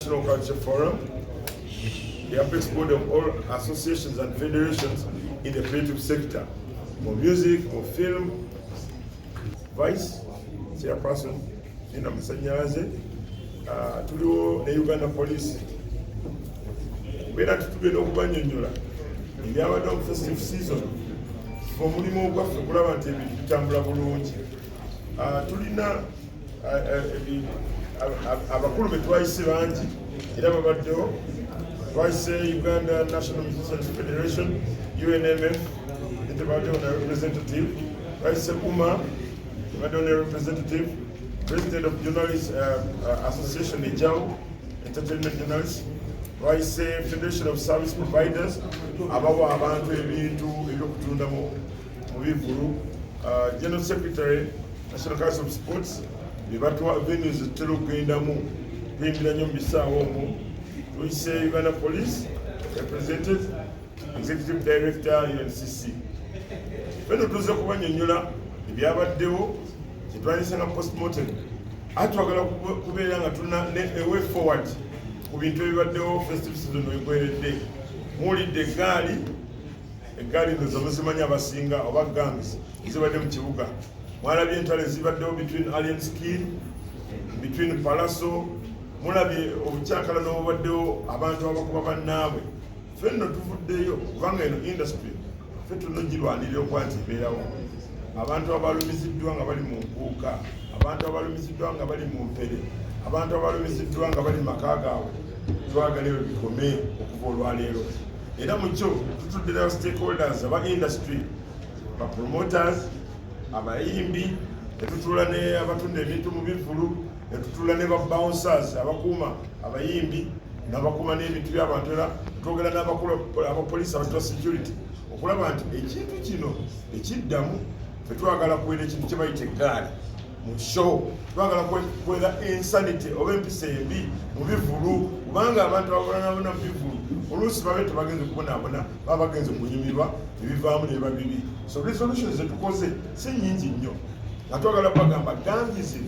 National Culture Forum, the apex board of all associations and federations in the creative sector, more music, more film, vice chairperson Tina Musanyalaze, tuliwo ne Uganda Police. Beera tutugenda okubanyonnyola ebyabadde mu festive season omulimu gwaffe kulaba nti ebintu bitambula bulungi. Tulina abakulu be twayise bangi era babaddewo. Twayise Uganda National Musicians Federation UNMF tebaddewo na representative. Twayise UMA tebaddewo ne representative. President of Journalists Association EJAW, Entertainment Journalists. Twayise Federation of Service Providers abawa abantu ebintu ebyokutunda mu bivulu. General Secretary National Council of Sports bebatwa venues zitera okugendamu bimbira nnyo mu bisaawo omwo. Tuyise Uganda Police represented Executive Director UNCC. Beno tuze kubanyonnyola ebyabaddewo kyetwandise nga postmortem. Twagala kubeera nga tulina a way forward ku bintu ebibaddewo festive season wegweredde. Muwulidde eggaali ndoza muzimanyi abasinga oba gangs ezibadde mu kibuga. Mwalabye entalo ezibaddewo between Aliens Kill, between Palaso. Mulabye obukyakalano obubaddewo abantu abakuba bannaabwe. Ffe nno tuvuddeyo kubanga eno industry ffe tunogirwanirira okuba nti ebeerawo. Abantu abalumiziddwa nga bali mu nkuuka, abantu abalumiziddwa nga bali mu mpere, abantu abalumiziddwa nga bali maka gaabwe, twagala ebyo bikome okuva olwaleero. Era mu kyo tutuddirayo stakeholders aba industry, ba promoters, abayimbi, netutuula ne abatunda ebintu mu bivulu, netutuula ne ba bouncers abakuuma abayimbi n'abakuuma n'ebintu by'abantu. Era twogera n'abakulu abapoliisi abatwa security okulaba nti ekintu kino ekiddamu ffe twagala kuwera ekintu kye bayita eggaali mu show. Twagala kuwera insanity oba empisa embi mu bivulu, kubanga abantu ababonaabona mu bivulu oluusi babe tebagenze kubonaabona, baba bagenze kunyumirwa ebivaamu ne biba bibi. So resolutions zetukoze si nnyingi nnyo nga twagala bagamba gangizi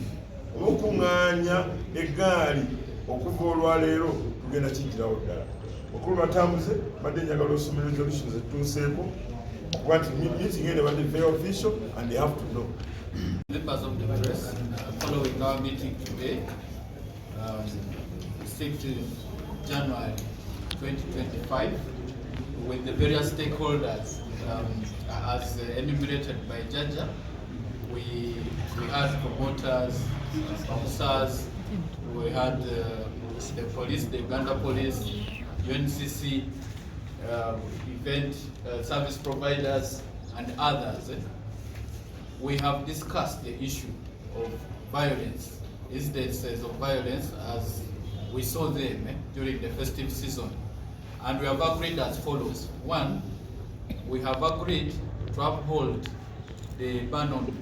okuŋŋaanya eggaali okuva olwaleero tugenda kijjirawo ddala. Bakulu batambuze badde njagala osoma resolutions zetutuuseeko okuba nti meeting eno badde very official and they have to know. Members of the press, following our meeting today, 6th January 2025, with the various stakeholders as enumerated by Jaja, we had promoters, bouncers, we had the police, the Uganda Police, UNCC, event service providers, and others. We have discussed the issue of violence, incidences of violence as we saw them during the festive season. And we have agreed as follows. One, we have agreed to uphold the ban on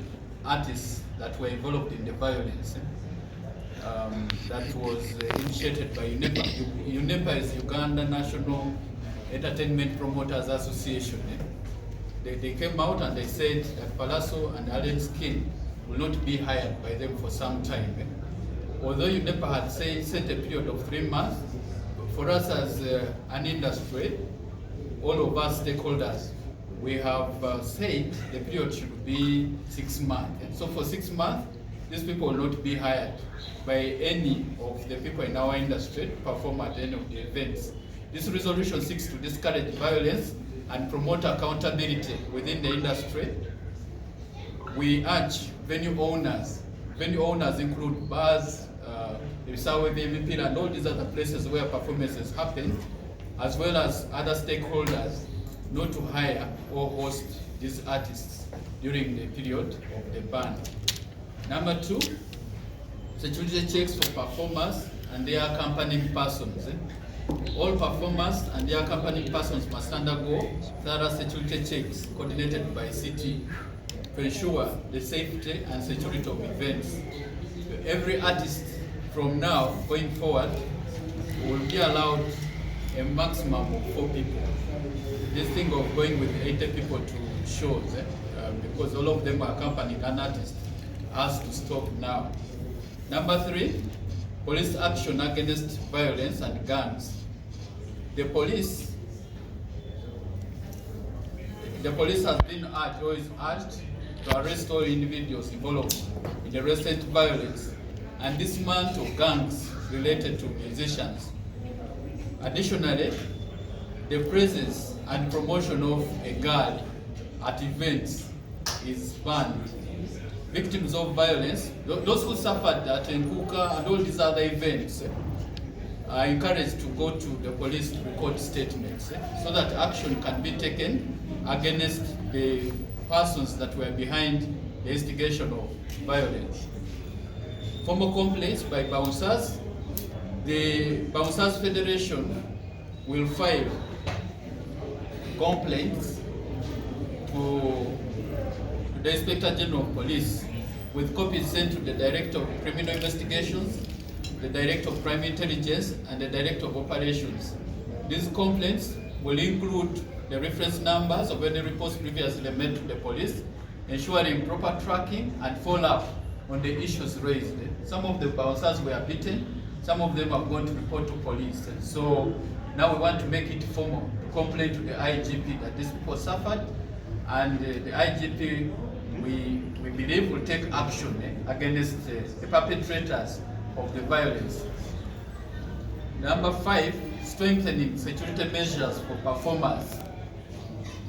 artists that were involved in the violence that was initiated by UNEPA. UNEPA is Uganda National Entertainment Promoters Association. They came out and they said that Palaso and Aliens Kill will not be hired by them for some time. Although UNEPA had set a period of 3 months, for us as an industry, all of us stakeholders, we have said the period should be 6 months. And so for 6 months, these people will not be hired by any of the people in our industry to perform at any of the events. This resolution seeks to discourage violence and promote accountability within the industry. We urge venue owners include bars, Ibisawe VVP and all these other places where performances happen, as well as other stakeholders, not to hire or host these artists during the period of the ban. Number 2, security checks for performers and their accompanying persons. All performers and their accompanying persons must undergo thorough security checks coordinated by CT to ensure the safety and security of events. Every artist from now going forward will be allowed a maximum of 4 people. This thing of going with 80 people to shows, because all of them are accompanying an artist, has to stop now. Number 3, police action against violence and gangs. The police has been urged, or is urged, to arrest all individuals involved in the recent violence and dismantle gangs related to musicians. Additionally, the presence and promotion of a girl at events is banned. Victims of violence, those who suffered at Nkuka and all these other events, are encouraged to go to the police to record statements so that action can be taken against the persons that were behind the instigation of violence. Formal complaints by bouncers. The Bouncers Federation will file complaints to the Inspector General of Police with copies sent to the Director of Criminal Investigations, the Director of Crime Intelligence, and the Director of Operations. These complaints will include the reference numbers of any reports previously made to the police, ensuring proper tracking and follow-up on the issues raised. Some of the bouncers were beaten, some of them are going to report to police. So now we want to make it formal, to complain to the IGP that these people suffered, and the IGP, we believe, will take action against the perpetrators of the violence. Number 5, strengthening security measures for performers.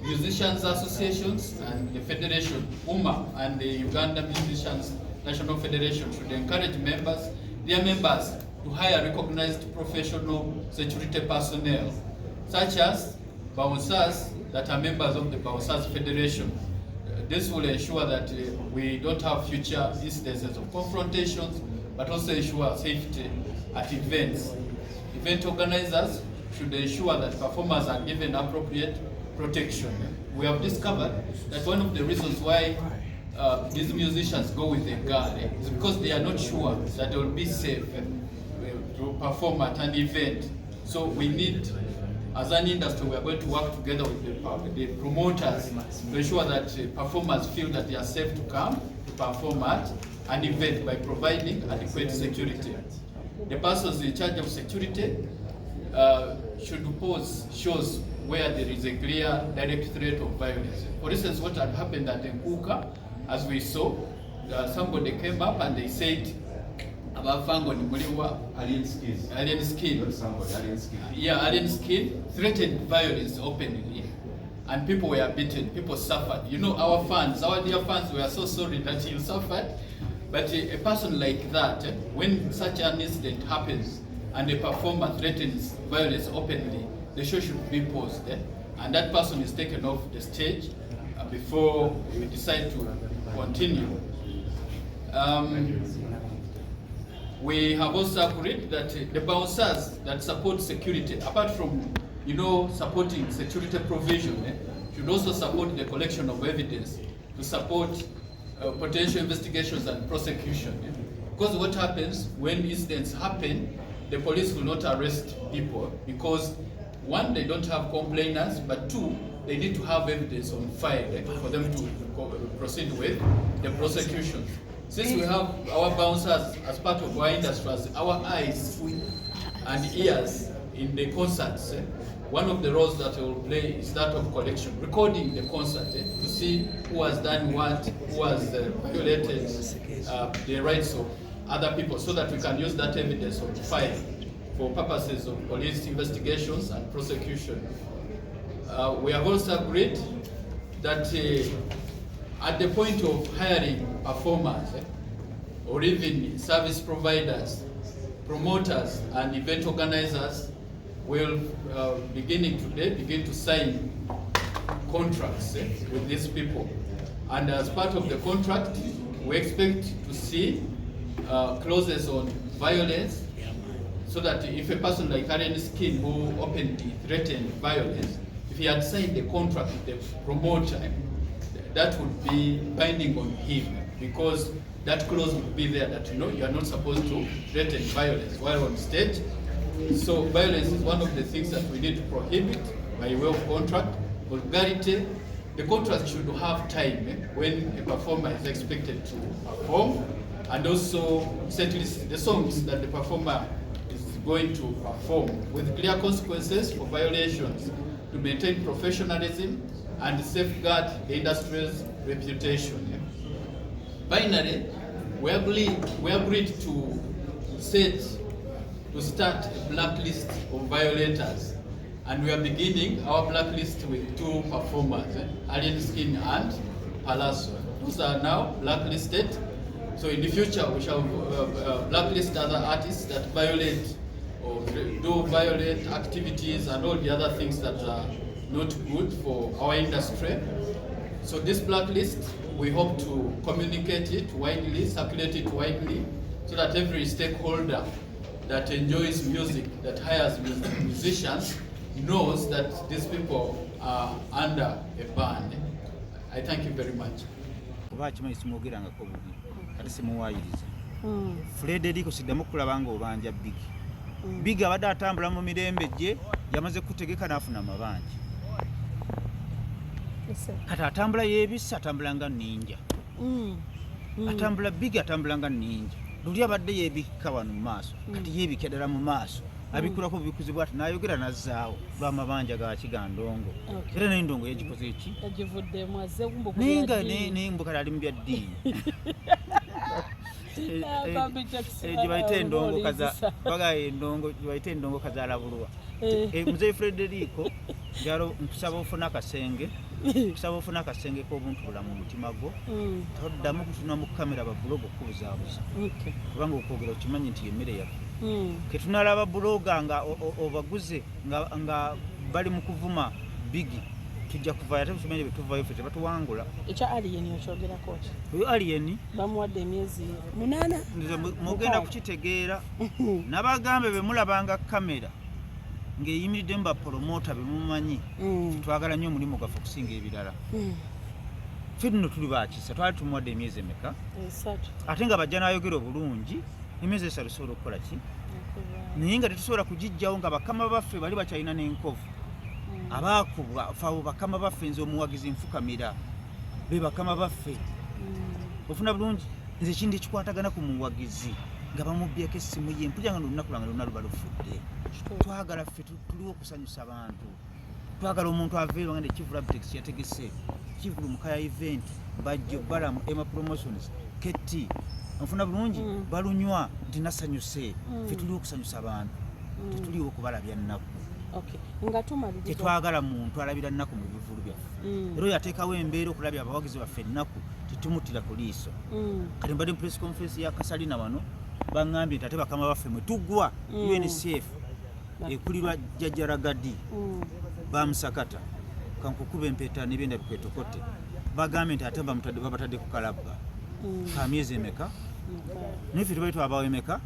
Musicians associations and the federation, UMA, and the Uganda Musicians National Federation should encourage their members to hire recognized professional security personnel, such as bouncers that are members of the Bouncers Federation. This will ensure that we don't have future instances of confrontations, but also ensure safety at events. Event organizers should ensure that performers are given appropriate protection. We have discovered that one of the reasons why these musicians go with a gun is because they are not sure that they will be safe to perform at an event. So we need, as an industry, we are going to work together with the promoters to ensure that performers feel that they are safe to come to perform at an event by providing adequate security. The persons in charge of security should pose shows where there is a clear direct threat of violence. For instance, what had happened at Nkuka, as we saw, somebody came up and they said, Abafango ni muliwa alien skin. Yeah, alien skin threatened violence openly, and people were beaten, people suffered. You know, our dear fans were so sorry that you suffered. But a person like that, when such an incident happens and a performer threatens violence openly, the show should be paused, and that person is taken off the stage before we decide to continue. We have also agreed that the bouncers that support security, apart from supporting security provision, should also support the collection of evidence to support potential investigations and prosecution. Because what happens when incidents happen, the police will not arrest people because, one, they don't have complainants, but two, they need to have evidence on file for them to proceed with the prosecution. Since we have our bouncers as part of our industry, as our eyes and ears in the concerts, one of the roles that they will play is that of collection, recording the concert to see who has done what, who has violated the rights of other people, so that we can use that evidence on file for purposes of police investigations and prosecution. We have also agreed that at the point of hiring performers or even service providers, promoters and event organizers will beginning today begin to sign contracts with these people. And as part of the contract, we expect to see clauses on violence, so that if a person like Alien Skin, who openly threatened violence, if he had signed a contract with the promoter, that would be binding on him, because that clause would be there that you are not supposed to threaten violence while on stage. So violence is one of the things that we need to prohibit by way of contract. Vulgarity, the contract should have time when a performer is expected to perform, and also set list the songs that the performer is going to perform with clear consequences for violations to maintain professionalism and safeguard the industry's reputation. Finally, we agreed to start a blacklist of violators, and we are beginning our blacklist with 2 performers, Alien Skin and Palazzo. Those are now blacklisted. So in the future, we shall blacklist other artists that violate or do violent activities and all the other things that are not good for our industry. So this blacklist, we hope to communicate it widely, circulate it widely, so that every stakeholder that enjoys music, that hires musicians, knows that these people are under a ban. I thank you very much. Frederico siddamu kulabanga obanja Big abadde atambula mu mirembe gye yamaze kutegeka n'afuna amabanja. Kati atambula yeebisa, atambula nga ninja. Atambula Big, atambula nga ninja. Luli abadde yeebikka wano mu maaso, kati yeebikka ddala mu maaso. Abikulako bikuzibwa ati n'ayogera n'azzaawo lw'amabanja ga Kigandongo. Era n'endongo yagikoze ki? Yagivuddemu azze kumbuka. Naye mbu kati ali mu bya ddiini. Jibaite endongo kaza baga endongo jibaite endongo kazaala bulwa. Mzee Frederico njalo nkusaba ofuna akasenge ko buntu bulamu mutima gwo toddamu kutuna mu kamera ba blog okubuzaabuza kubanga okwogera okimanyi nti emmere yaffe ketunalaba bloga nga obaguze nga bali mu kuvuma Big tujja kuvayo ate tumenye betuvayo fete batuwangula ekya alien yakyogerako ki oyo alien bamuwadde emyezi 8 mugenda kukitegeera nabagambe bemulabanga kamera ng'eyimiridde mu bapromota bemumanyi twagala nnyo omulimu gwaffe okusinga ebirala ffe nno tuli bakisa twali tumuwadde emyezi emeka ate nga bajja n'ayogera obulungi emyezi 3 tusobola okukola ki naye nga tetusobola kugijjawo nga bakama baffe bali bakyalina n'enkovu abaakubwa faawo bakama baffe nze omuwagizi nfukamira be bakama baffe ofuna bulungi nze kindi ekikwatagana ku muwagizi nga bamubbyeko essimu ye mpulira nga olunaku lwange lwonna luba lufudde twagala ffe tuliwo okusanyusa abantu twagala omuntu aveero nga nekivula bitex yategese kivulu mukaya event bajjo balamu ema promotions keti ofuna bulungi balunywa nti nasanyuse ffe tuliwo okusanyusa abantu tetuliwo okubalabya nnaku nga tumaliriza tetwagala muntu alabira nnaku mu bivulu byaffe era yateekawo embeera okulabya abawagizi baffe ennaku tetumutira ku liiso kati mbadde mu press conference ya Kasalina wano baŋŋambye nti ate bakama baffe mwe tuggwa UNCF ekulirwa Jjajja Ragadi bamusakata kankukuba empeta n'ebyenda bikwetokote bagambye nti ate babatadde ku kalabba ka myezi emeka naye ffe tubali twabawo emeka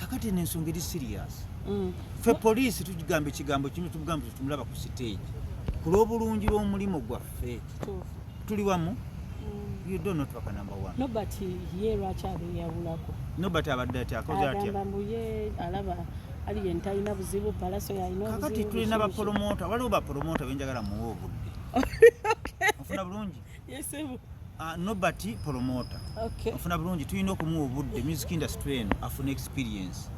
kakati n'ensonga eri serious ffe poliisi tugamba ekigambo kimu tugamba tumulaba ku stage ku lw'obulungi lw'omulimu gwaffe tuli wamu you don't not waka number 1 nobody ye lwakyali yabulako nobody abadde ati akoze atya agamba mbuye alaba ali entalina buzibu Palazzo yalina buzibu kakati tulina bapromota waliwo bapromota benjagala muwe obudde ofuna bulungi yesebu nobody promoter ofuna bulungi tulina okumuwa obudde music industry eno afuna experience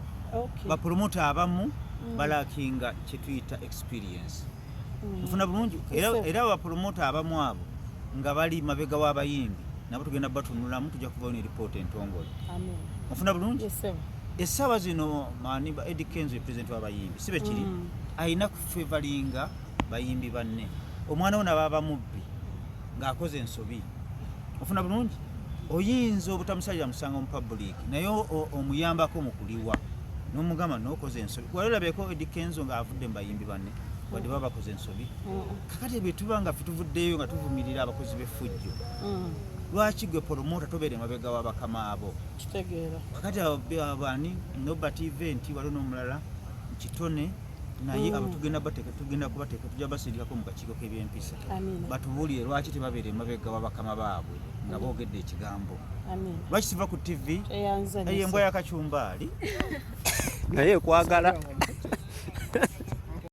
bapromota abamu balakinga kyetuyita experience ofuna bulungi era bapromota abamu abo nga bali mabega w'abayimbi nabo tugenda batunulamu tujja kubawo ne report entongole ofuna bulungi essaawa zino mani ba Eddie Kenzo represent w'abayimbi sibe kiri ayina kufevalinga bayimbi banne omwana we nababa mubbi ng'akoze ensobi ofuna bulungi oyinza obutamusalira musanga mu public naye omuyambako mu kuliwa n'omugamba n'okoze ensobi walabeko Eddie Kenzo ng'avudde mu bayimbi banne wadde baba bakoze ensobi kakati bwe tuba nga ffe tuvuddeyo nga tuvumirira abakozi b'effujjo lwaki gwe promota tobeere mabega w'abakama abo kitegeera kakati abani nobati event waliwo n'omulala kitone naye abo tugenda kubateeka tujja basindikako mu kakiiko k'ebyempisa batubuulire lwaki tebabeere mabega w'abakama baabwe nga boogedde ekigambo lwaki siva ku TV embwa yakacumbaali naye ekwagala